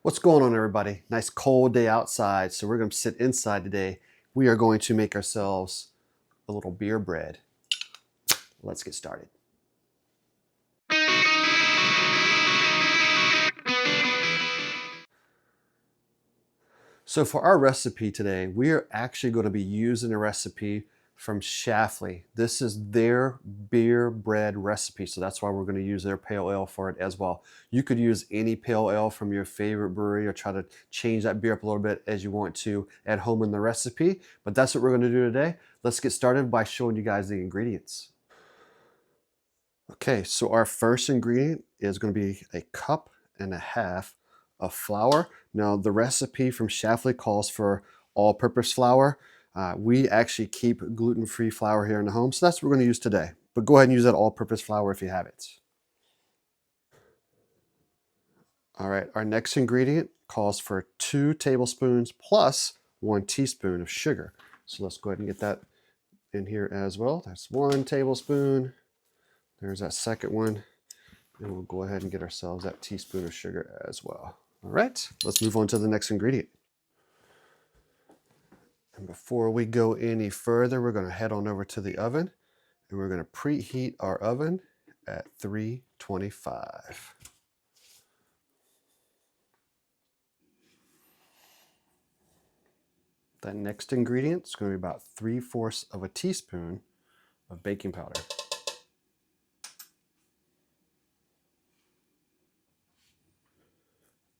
What's going on, everybody? Nice cold day outside, so we're going to sit inside today. We are going to make ourselves a little beer bread. Let's get started. So for our recipe today, we are actually going to be using a recipe from Schlafly. This is their beer bread recipe, so that's why we're going to use their pale ale for it as well. You could use any pale ale from your favorite brewery or try to change that beer up a little bit as you want to at home in the recipe, but that's what we're going to do today. Let's get started by showing you guys the ingredients. Okay, so our first ingredient is going to be a cup and a half of flour. Now, the recipe from Schlafly calls for all-purpose flour. We actually keep gluten-free flour here in the home, so that's what we're going to use today. But go ahead and use that all-purpose flour if you have it. All right, our next ingredient calls for 2 tablespoons plus 1 teaspoon of sugar. So let's go ahead and get that in here as well. That's 1 tablespoon. There's that second one. And we'll go ahead and get ourselves that teaspoon of sugar as well. All right, let's move on to the next ingredient. And before we go any further, we're going to head on over to the oven and we're going to preheat our oven at 325. That next ingredient is going to be about 3/4 of a teaspoon of baking powder.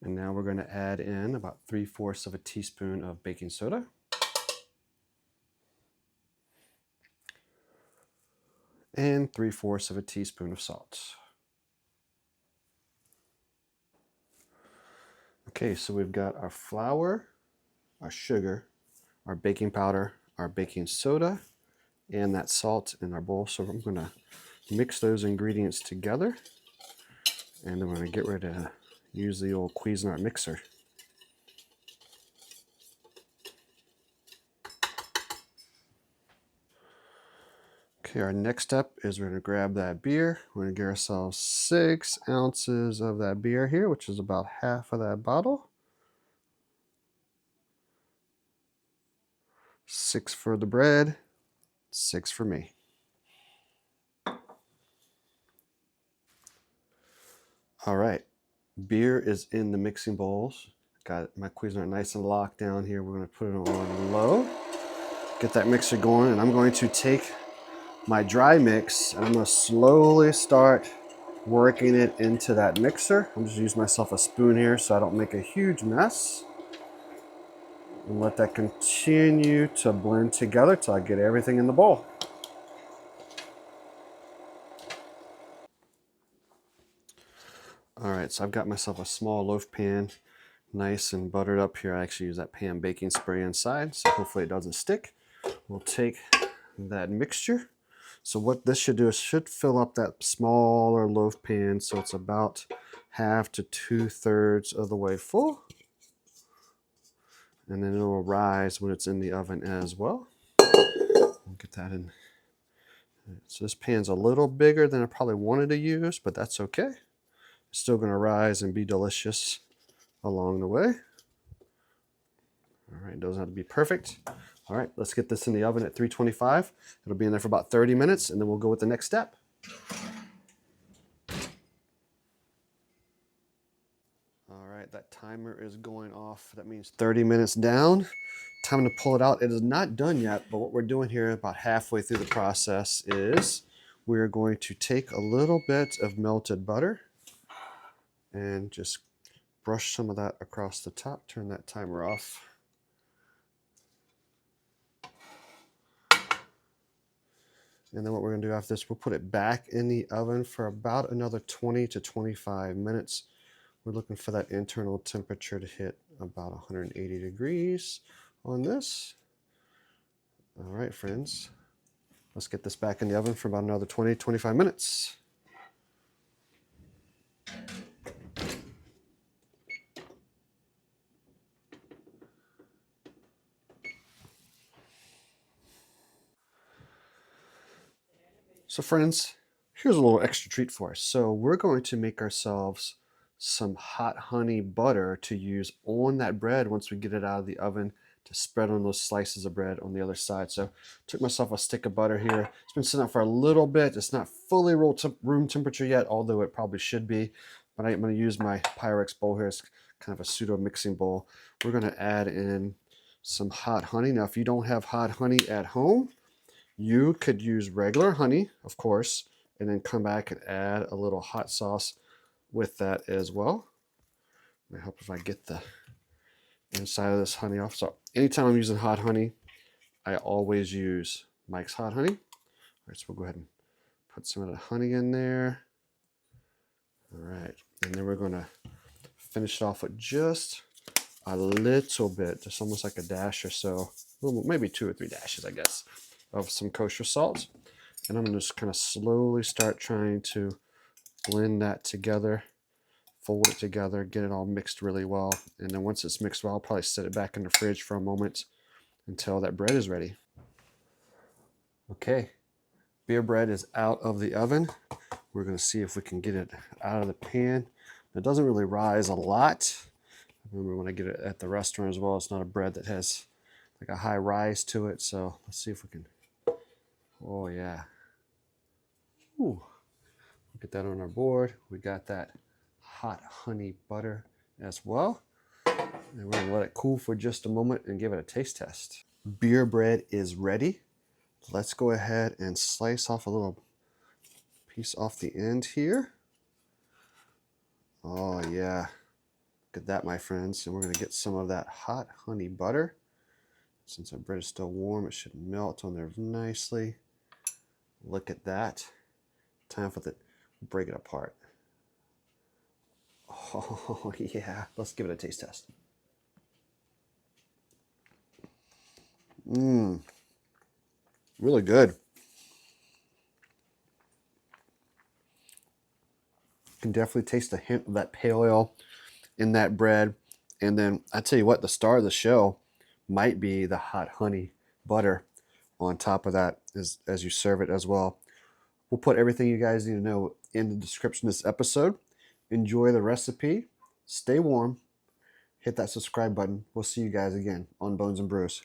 And now we're going to add in about 3/4 of a teaspoon of baking soda. And 3/4 of a teaspoon of salt. Okay, so we've got our flour, our sugar, our baking powder, our baking soda, and that salt in our bowl. So I'm going to mix those ingredients together, and then we're going to get ready to use the old Cuisinart mixer. Okay, our next step is we're going to grab that beer. We're going to get ourselves 6 ounces of that beer here, which is about half of that bottle. 6 for the bread, 6 for me. All right, beer is in the mixing bowls. Got my Cuisinart nice and locked down here. We're going to put it on low, get that mixer going, and I'm going to take my dry mix and I'm going to slowly start working it into that mixer. I'm just using myself a spoon here so I don't make a huge mess. And let that continue to blend together till I get everything in the bowl. All right, so I've got myself a small loaf pan, nice and buttered up here. I actually use that pan baking spray inside, so hopefully it doesn't stick. We'll take that mixture. So what this should do is should fill up that smaller loaf pan so it's about 1/2 to 2/3 of the way full. And then it will rise when it's in the oven as well. Get that in. So this pan's a little bigger than I probably wanted to use, but that's okay. It's still going to rise and be delicious along the way. All right, it doesn't have to be perfect. All right, let's get this in the oven at 325. It'll be in there for about 30 minutes, and then we'll go with the next step. All right, that timer is going off. That means 30 minutes down. Time to pull it out. It is not done yet, but what we're doing here about halfway through the process is we're going to take a little bit of melted butter and just brush some of that across the top. Turn that timer off. And then what we're going to do after this, we'll put it back in the oven for about another 20 to 25 minutes. We're looking for that internal temperature to hit about 180 degrees on this. All right, friends, let's get this back in the oven for about another 20 to 25 minutes. So friends, here's a little extra treat for us. So we're going to make ourselves some hot honey butter to use on that bread once we get it out of the oven to spread on those slices of bread on the other side. So took myself a stick of butter here. It's been sitting out for a little bit. It's not fully room temperature yet, although it probably should be. But I'm going to use my Pyrex bowl here. It's kind of a pseudo mixing bowl. We're going to add in some hot honey. Now, if you don't have hot honey at home, you could use regular honey, of course, and then come back and add a little hot sauce with that as well. I hope if I get the inside of this honey off. So anytime I'm using hot honey, I always use Mike's hot honey. All right, so we'll go ahead and put some of the honey in there. All right, and then we're gonna finish it off with just a little bit, just almost like a dash or so, maybe 2 or 3 dashes, I guess, of some kosher salt. And I'm gonna just kind of slowly start trying to blend that together, fold it together, get it all mixed really well. And then once it's mixed well, I'll probably set it back in the fridge for a moment until that bread is ready. Okay, beer bread is out of the oven. We're going to see if we can get it out of the pan. It doesn't really rise a lot. I remember when I get it at the restaurant as well, it's not a bread that has like a high rise to it. So let's see if we can. Oh yeah. Ooh. Get that on our board. We got that hot honey butter as well. And we're going to let it cool for just a moment and give it a taste test. Beer bread is ready. Let's go ahead and slice off a little piece off the end here. Oh yeah, look at that, my friends. And we're going to get some of that hot honey butter. Since our bread is still warm, it should melt on there nicely. Look at that. Time for the break it apart. Oh yeah, let's give it a taste test. Really good. Can definitely taste the hint of that pale ale in that bread. And then I tell you what, the star of the show might be the hot honey butter on top of that as you serve it as well. We'll put everything you guys need to know in the description of this episode. Enjoy the recipe. Stay warm. Hit that subscribe button. We'll see you guys again on Bones and Brews.